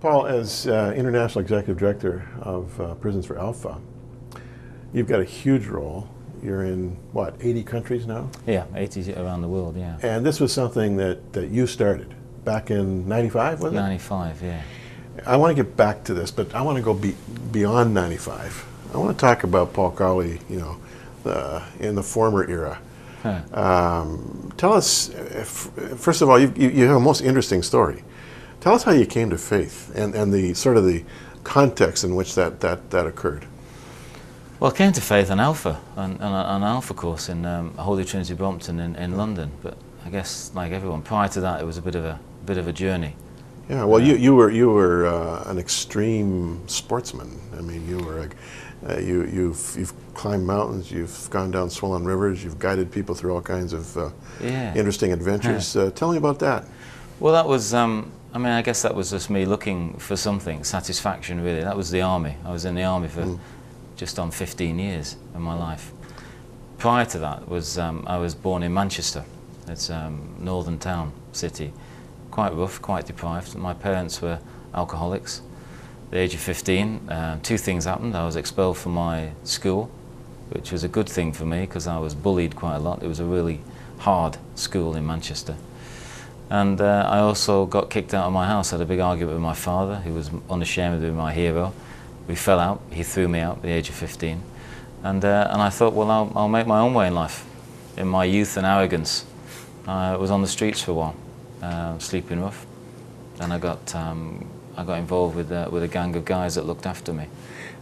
Paul, as International Executive Director of Prisons for Alpha, you've got a huge role. You're in, what, 80 countries now? Yeah, 80 around the world, yeah. And this was something that you started back in 95, was it? 95, yeah. I want to get back to this, but I want to go beyond 95. I want to talk about Paul Cowley, you know, in the former era. Huh. Tell us, first of all, you have a most interesting story. Tell us how you came to faith and the sort of the context in which that occurred. Well, I came to faith on Alpha, on an Alpha course in Holy Trinity Brompton in London. But I guess, like everyone, prior to that, it was a bit of a journey. Yeah, well, you were an extreme sportsman. I mean, you were you've climbed mountains, you've gone down swollen rivers, you've guided people through all kinds of interesting adventures. Tell me about that. Well, that was. I mean, I guess that was just me looking for something, satisfaction, really. That was the army. I was in the army for just on 15 years of my life. Prior to that was I was born in Manchester. It's a northern town, city. Quite rough, quite deprived. My parents were alcoholics. At the age of 15, two things happened. I was expelled from my school, which was a good thing for me because I was bullied quite a lot. It was a really hard school in Manchester. And I also got kicked out of my house. I had a big argument with my father, who was unashamedly my hero. We fell out. He threw me out at the age of 15. And I thought, well, I'll make my own way in life. In my youth and arrogance, I was on the streets for a while, sleeping rough. And I got involved with a gang of guys that looked after me.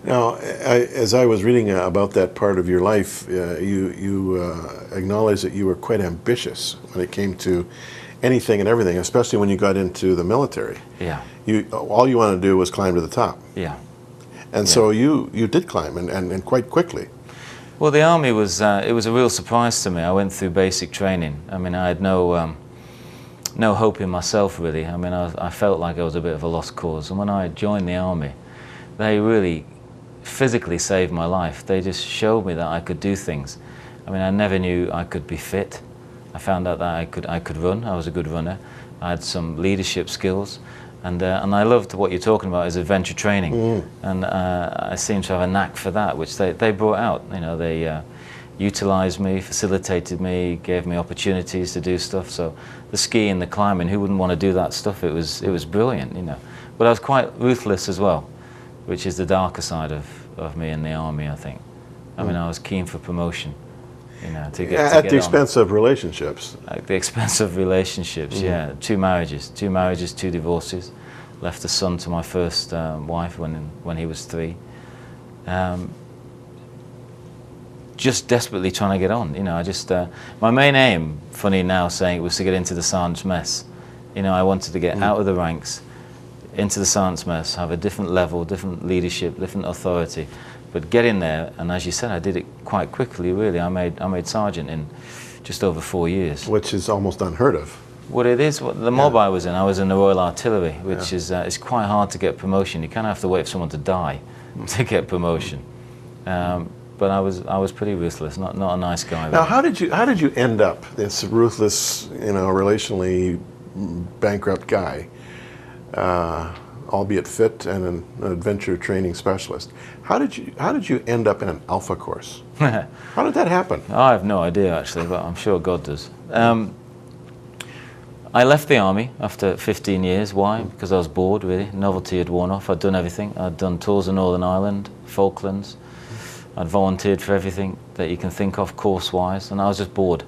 Now, as I was reading about that part of your life, you acknowledged that you were quite ambitious when it came to anything and everything, especially when you got into the military. Yeah. All you wanted to do was climb to the top. Yeah. And so you did climb, and quite quickly. Well, the army was it was a real surprise to me. I went through basic training. I mean, I had no hope in myself, really. I mean, I felt like I was a bit of a lost cause. And when I joined the army, they really physically saved my life. They just showed me that I could do things. I mean, I never knew I could be fit. I found out that I could run. I was a good runner. I had some leadership skills, and I loved what you're talking about is adventure training. And I seem to have a knack for that, which they brought out. You know, they utilized me, facilitated me, gave me opportunities to do stuff. So the skiing, the climbing, who wouldn't want to do that stuff? It was brilliant, you know. But I was quite ruthless as well, which is the darker side of me in the army, I think. I mean, I was keen for promotion. You know, to get at the expense of relationships. At the expense of relationships, yeah. Two marriages, 2 divorces. Left a son to my first wife when he was 3. Just desperately trying to get on. You know, I just my main aim, funny now saying it, was to get into the sergeant's mess. You know, I wanted to get out of the ranks, into the sergeant's mess, have a different level, different leadership, different authority. But get in there, and as you said, I did it quite quickly, really. I made sergeant in just over 4 years. Which is almost unheard of. What it is, the mob I was in the Royal Artillery, which is it's quite hard to get promotion. You kind of have to wait for someone to die to get promotion. But I was pretty ruthless, not a nice guy. Now, how did you end up this ruthless, you know, relationally bankrupt guy? Albeit fit and an adventure training specialist. How did you end up in an Alpha course? How did that happen? I have no idea, actually, but I'm sure God does. I left the army after 15 years. Why? Because I was bored, really. Novelty had worn off. I'd done everything. I'd done tours of Northern Ireland, Falklands. I'd volunteered for everything that you can think of course-wise, and I was just bored.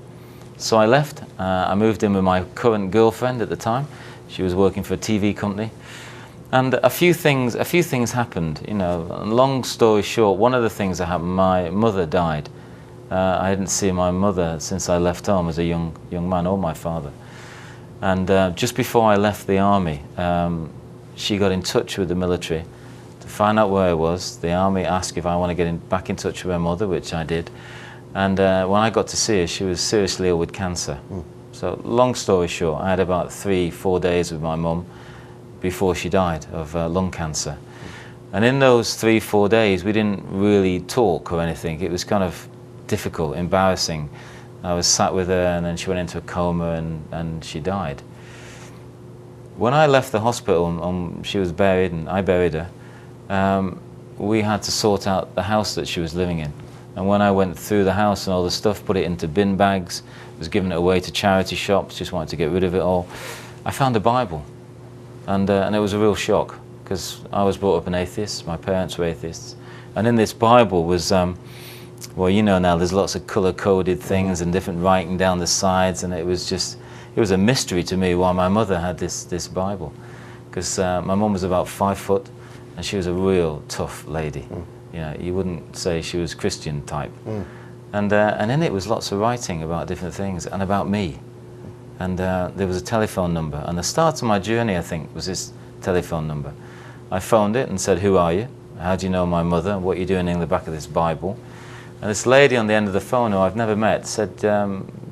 So I left. I moved in with my current girlfriend at the time. She was working for a TV company. And a few things happened, you know. Long story short, one of the things that happened, my mother died. I hadn't seen my mother since I left home as a young man, or my father. And just before I left the army, she got in touch with the military to find out where I was. The army asked if I want to get back in touch with her mother, which I did. And when I got to see her, she was seriously ill with cancer. So long story short, I had about 3-4 days with my mum before she died of lung cancer. And in those 3-4 days, we didn't really talk or anything. It was kind of difficult, embarrassing. I was sat with her, and then she went into a coma, and she died. When I left the hospital and she was buried and I buried her, we had to sort out the house that she was living in. And when I went through the house and all the stuff, put it into bin bags, was giving it away to charity shops, just wanted to get rid of it all, I found a Bible. And it was a real shock, because I was brought up an atheist, my parents were atheists. And in this Bible was, well, you know now, there's lots of colour-coded things and different writing down the sides, and it was a mystery to me why my mother had this Bible. Because my mum was about 5 foot, and she was a real tough lady. You know, you wouldn't say she was Christian type. And in it was lots of writing about different things and about me. And there was a telephone number. And the start of my journey, I think, was this telephone number. I phoned it and said, "Who are you? How do you know my mother? What are you doing in the back of this Bible?" And this lady on the end of the phone, who I've never met, said,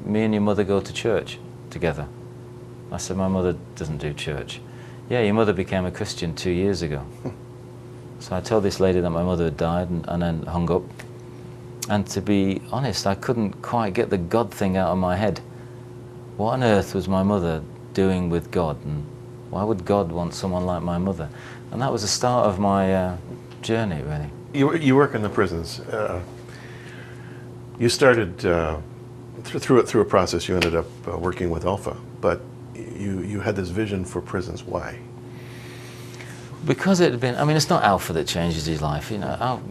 "Me and your mother go to church together." I said, "My mother doesn't do church." "Yeah, your mother became a Christian 2 years ago." So I told this lady that my mother had died, and then hung up. And to be honest, I couldn't quite get the God thing out of my head. What on earth was my mother doing with God? And why would God want someone like my mother? And that was the start of my journey, really. You work in the prisons. You started through a process. You ended up working with Alpha, but you had this vision for prisons. Why? Because it had been. I mean, it's not Alpha that changes his life. You know,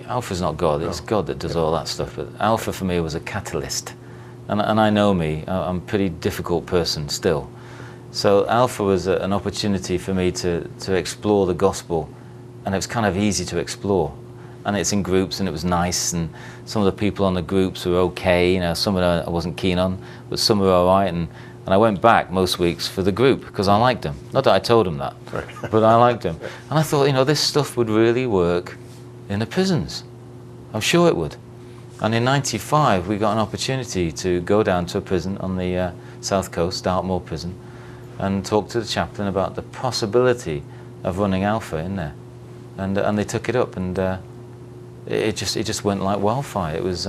Alpha's not God. It's God that does all that stuff. But Alpha for me was a catalyst, and I know me. I'm a pretty difficult person still. So Alpha was an opportunity for me to explore the gospel, and it was kind of easy to explore. And it's in groups, and it was nice, and some of the people on the groups were okay. You know, some of them I wasn't keen on, but some were all right. And I went back most weeks for the group because I liked them. Not that I told them that, but I liked them. And I thought, you know, this stuff would really work in the prisons. I'm sure it would. And in '95, we got an opportunity to go down to a prison on the south coast, Dartmoor prison, and talk to the chaplain about the possibility of running Alpha in there. And they took it up, and it just went like wildfire. It was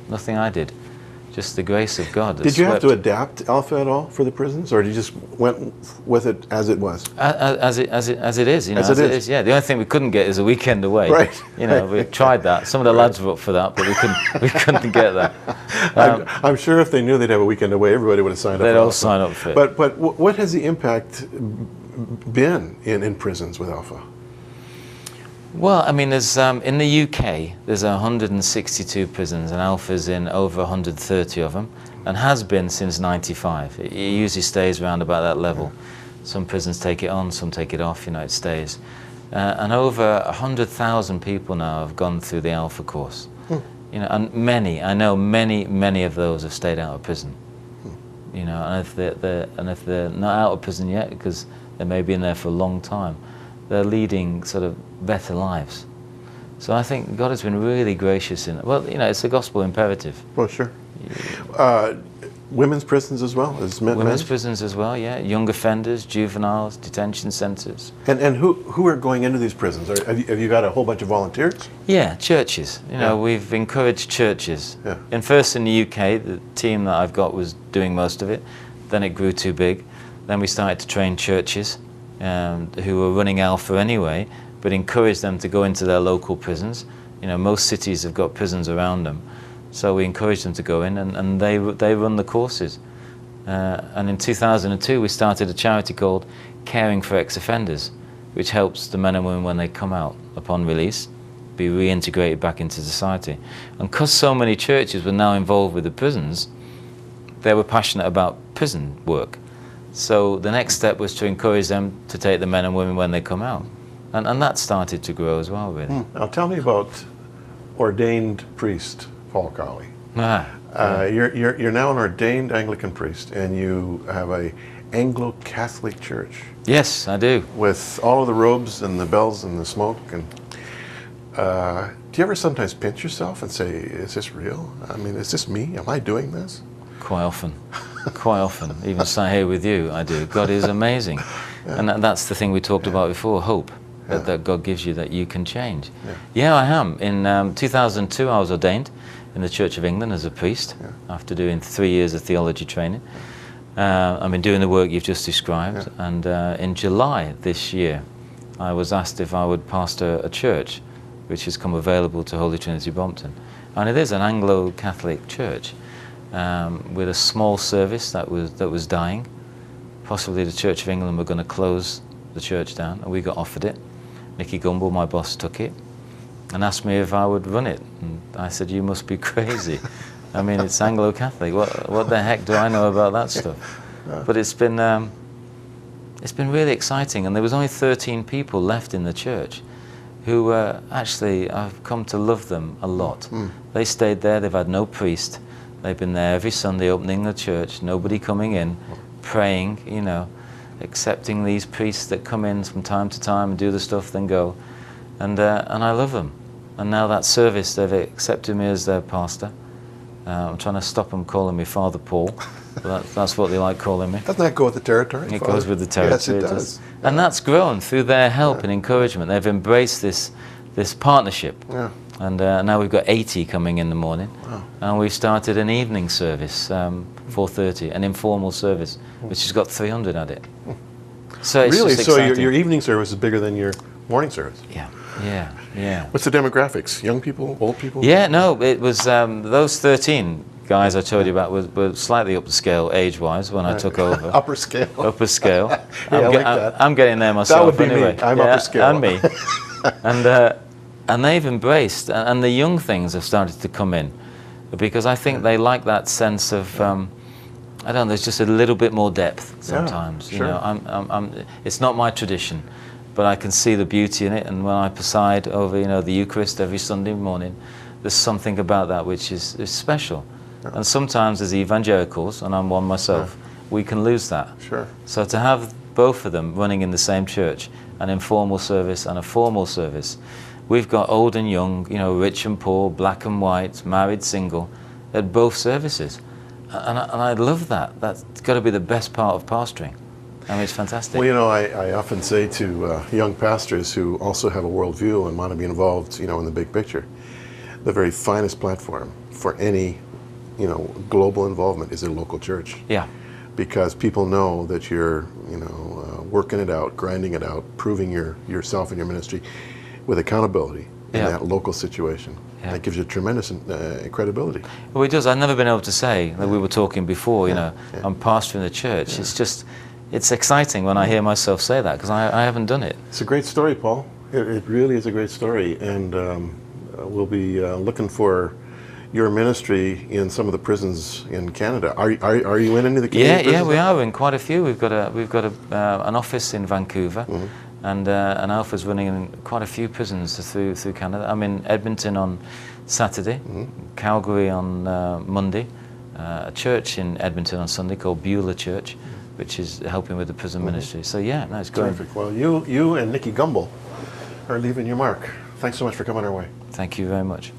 nothing I did, just the grace of God. Did you have to adapt Alpha at all for the prisons, or you just went with it as it was? As it is, you know, as it is. Yeah, the only thing we couldn't get is a weekend away. Right. You know, we tried that. Some of the lads were up for that, but we couldn't get that. I'm sure if they knew they'd have a weekend away, everybody would have signed up. They'd all sign up for it. But what has the impact been in prisons with Alpha? Well, I mean, there's in the UK, there's 162 prisons, and Alpha's in over 130 of them, and has been since '95. It usually stays around about that level. Some prisons take it on, some take it off. You know, it stays. And over 100,000 people now have gone through the Alpha course. You know, and I know many of those have stayed out of prison. You know, and if they're not out of prison yet, because they may be in there for a long time, they're leading sort of better lives. So I think God has been really gracious in it. Well, you know, it's a gospel imperative. Well, sure. Women's prisons as well as men. Women's prisons as well, yeah. Young offenders, juveniles, detention centres. And who are going into these prisons? Have you got a whole bunch of volunteers? Yeah, churches. You know, we've encouraged churches. Yeah. And first in the UK, the team that I've got was doing most of it. Then it grew too big. Then we started to train churches who were running Alpha anyway, but encourage them to go into their local prisons. You know, most cities have got prisons around them, so we encourage them to go in, and they run the courses. And in 2002, we started a charity called Caring for Ex-Offenders, which helps the men and women when they come out upon release be reintegrated back into society. And because so many churches were now involved with the prisons, they were passionate about prison work. So the next step was to encourage them to take the men and women when they come out. And that started to grow as well, really. Now tell me about ordained priest Paul Cowley. You're now an ordained Anglican priest, and you have a Anglo-Catholic church. Yes, I do. With all of the robes and the bells and the smoke. And do you ever sometimes pinch yourself and say, is this real? I mean, is this me? Am I doing this? Quite often. Quite often. Even sat here with you, I do. God is amazing. Yeah. And that's the thing we talked about before, hope. That God gives you, that you can change. Yeah, I am. In 2002, I was ordained in the Church of England as a priest after doing 3 years of theology training. I mean, doing the work you've just described. Yeah. And in July this year, I was asked if I would pastor a church which has come available to Holy Trinity Brompton. And it is an Anglo-Catholic church with a small service that was dying. Possibly the Church of England were going to close the church down, and we got offered it. Nicky Gumbel, my boss, took it and asked me if I would run it. And I said, "You must be crazy. I mean, it's Anglo-Catholic. What the heck do I know about that stuff?" But it's been really exciting, and there was only 13 people left in the church who actually, I've come to love them a lot. They stayed there. They've had no priest. They've been there every Sunday opening the church, nobody coming in, praying, you know, accepting these priests that come in from time to time and do the stuff, then go. And I love them. And now that service, they've accepted me as their pastor. I'm trying to stop them calling me Father Paul. But that's what they like calling me. Doesn't that go with the territory? It goes with the territory. Yes, it does. And that's grown through their help and encouragement. They've embraced this partnership. Yeah. And now we've got 80 coming in the morning. Wow. And we've started an evening service, 4:30, an informal service, which has got 300 at it. So it's Really? just So exciting. your evening service is bigger than your morning service? Yeah. What's the demographics? Young people? Old people? Yeah, no, it was those 13 guys I told you about were slightly up the scale age-wise when I took over. Upper scale. Upper scale. Yeah, I like that. I'm getting there myself. That would be anyway. me. I'm upper scale. And me. And they've embraced, and the young things have started to come in, because I think they like that sense of, I don't know, there's just a little bit more depth sometimes. Yeah, sure. You know, it's not my tradition, but I can see the beauty in it. And when I preside over, you know, the Eucharist every Sunday morning, there's something about that which is special. Yeah. And sometimes as evangelicals, and I'm one myself, we can lose that. Sure. So to have both of them running in the same church, an informal service and a formal service, we've got old and young, you know, rich and poor, black and white, married, single, at both services. And I love that. That's got to be the best part of pastoring. I mean, it's fantastic. Well, you know, I often say to young pastors who also have a worldview and want to be involved, you know, in the big picture, the very finest platform for any, you know, global involvement is a local church. Yeah. Because people know that you're, you know, working it out, grinding it out, proving yourself and your ministry with accountability in that local situation. Yeah. That gives you tremendous credibility. Well, it does. I've never been able to say, that we were talking before, you know, I'm pastoring the church. It's just, it's exciting when I hear myself say that, because I haven't done it. It's a great story, Paul. It really is a great story, and we'll be looking for your ministry in some of the prisons in Canada. Are you in any of the Canadian prisons? Yeah, we are in quite a few. We've got an office in Vancouver, and Alpha's running in quite a few prisons through Canada. I'm in Edmonton on Saturday, Calgary on Monday, a church in Edmonton on Sunday called Beulah Church, which is helping with the prison ministry. So yeah, no, it's great. Terrific. Well, you and Nicky Gumbel are leaving your mark. Thanks so much for coming our way. Thank you very much.